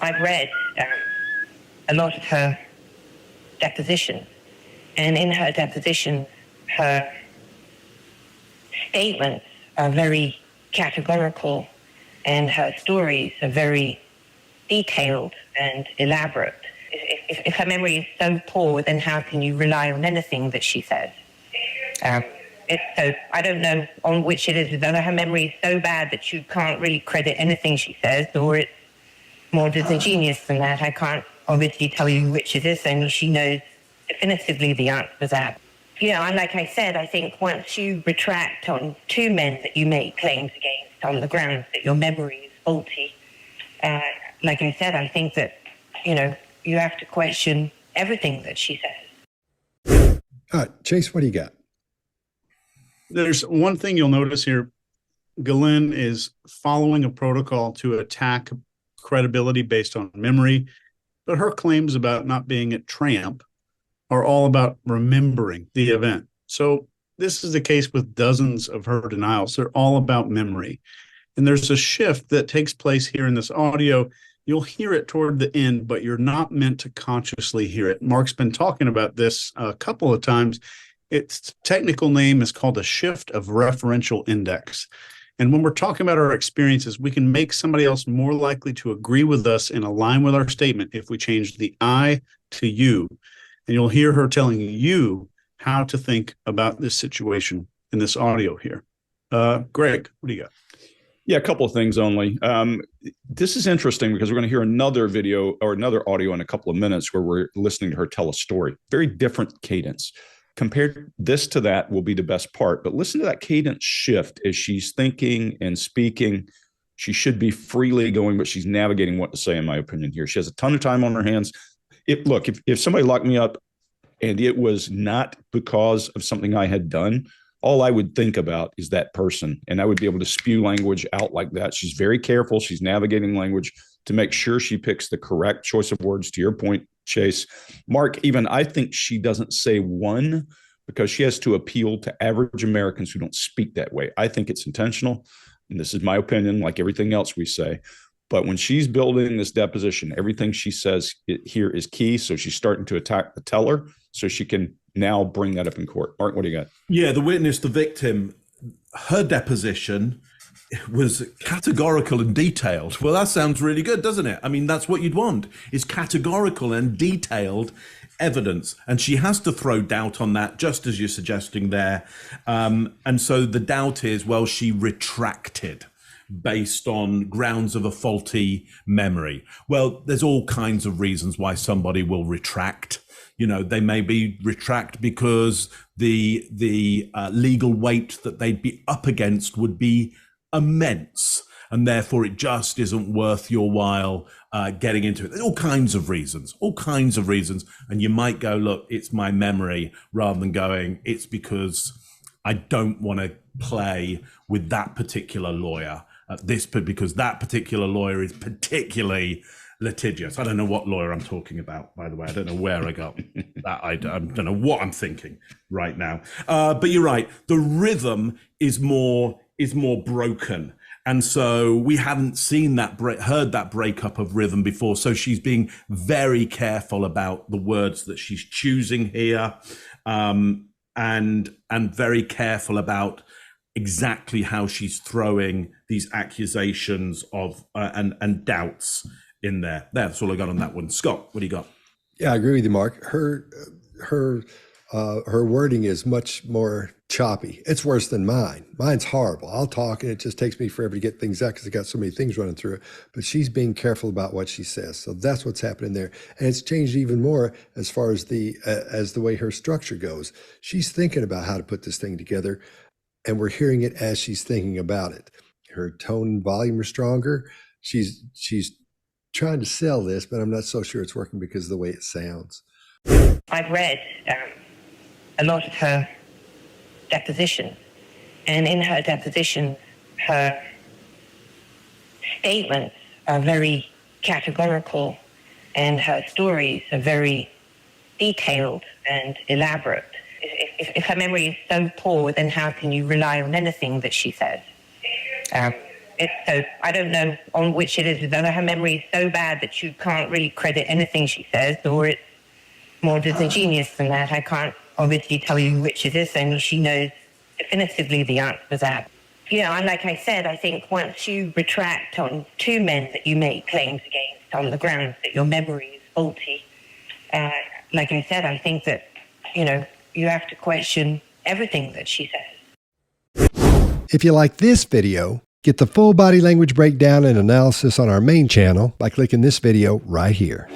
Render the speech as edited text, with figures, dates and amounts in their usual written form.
I've read a lot of her depositions, and in her deposition, her statements are very categorical, and her stories are very detailed and elaborate. If her memory is so poor, then how can you rely on anything that she says? So I don't know on which it is. Whether her memory is so bad that you can't really credit anything she says, or it's more disingenuous than that. I can't obviously tell you which it is, only she knows definitively the answer to that. You know, and like I said, I think once you retract on two men that you make claims against on the grounds that your memory is faulty, like I said, I think that, you know, you have to question everything that she says. Chase, what do you got? There's one thing you'll notice here. Ghislaine is following a protocol to attack credibility based on memory, but her claims about not being a tramp are all about remembering the event. So this is the case with dozens of her denials. They're all about memory. And there's a shift that takes place here in this audio. You'll hear it toward the end, but you're not meant to consciously hear it. Mark's been talking about this a couple of times. Its technical name is called a shift of referential index. And when we're talking about our experiences, we can make somebody else more likely to agree with us and align with our statement if we change the I to you. And you'll hear her telling you how to think about this situation in this audio here. Greg, what do you got? Yeah, a couple of things only. This is interesting because we're going to hear another video or another audio in a couple of minutes where we're listening to her tell a story. Very different cadence. Compared this to that will be the best part, but listen to that cadence shift as she's thinking and speaking. She should be freely going, but she's navigating what to say, in my opinion, here. She has a ton of time on her hands. If somebody locked me up and it was not because of something I had done, all I would think about is that person, and I would be able to spew language out like that. She's very careful. She's navigating language to make sure she picks the correct choice of words, to your point, Chase. Mark, even I think she doesn't say one because she has to appeal to average Americans who don't speak that way. I think it's intentional, and this is my opinion, like everything else we say. But when she's building this deposition, everything she says here is key. So she's starting to attack the teller so she can now bring that up in court. Mark, what do you got? Yeah, the witness, the victim, her deposition was categorical and detailed. Well, that sounds really good, doesn't it? I mean, that's what you'd want, is categorical and detailed evidence. And she has to throw doubt on that, just as you're suggesting there. And so the doubt is, well, she retracted based on grounds of a faulty memory. Well, there's all kinds of reasons why somebody will retract. You know, they may be retract because the legal weight that they'd be up against would be immense, and therefore it just isn't worth your while getting into it. There's all kinds of reasons, and you might go, look, it's my memory, rather than going, it's because I don't want to play with that particular lawyer because that particular lawyer is particularly litigious. I don't know what lawyer I'm talking about, by the way. I don't know where I got that. I don't know what I'm thinking right now. But you're right. The rhythm is more broken. And so we haven't seen that, heard that breakup of rhythm before. So she's being very careful about the words that she's choosing here, and very careful about exactly how she's throwing these accusations of and doubts in there. That's all I got on that one. Scott, what do you got? Yeah, I agree with you, Mark. Her wording is much more choppy. It's worse than mine. Mine's horrible. I'll talk and it just takes me forever to get things out because I got so many things running through it. But she's being careful about what she says. So that's what's happening there. And it's changed even more as far as the way her structure goes. She's thinking about how to put this thing together, and we're hearing it as she's thinking about it. Her tone and volume are stronger. She's trying to sell this, but I'm not so sure it's working because of the way it sounds. I've read a lot of her depositions, and in her deposition, her statements are very categorical, and her stories are very detailed and elaborate. If her memory is so poor, then how can you rely on anything that she says? So I don't know on which it is. Whether her memory is so bad that you can't really credit anything she says, or it's more disingenuous than that. I can't obviously tell you which it is, and she knows definitively the answer to that. You know, and like I said, I think once you retract on 2 men that you make claims against on the grounds that your memory is faulty, like I said, I think that, you know, you have to question everything that she says. If you like this video, get the full body language breakdown and analysis on our main channel by clicking this video right here.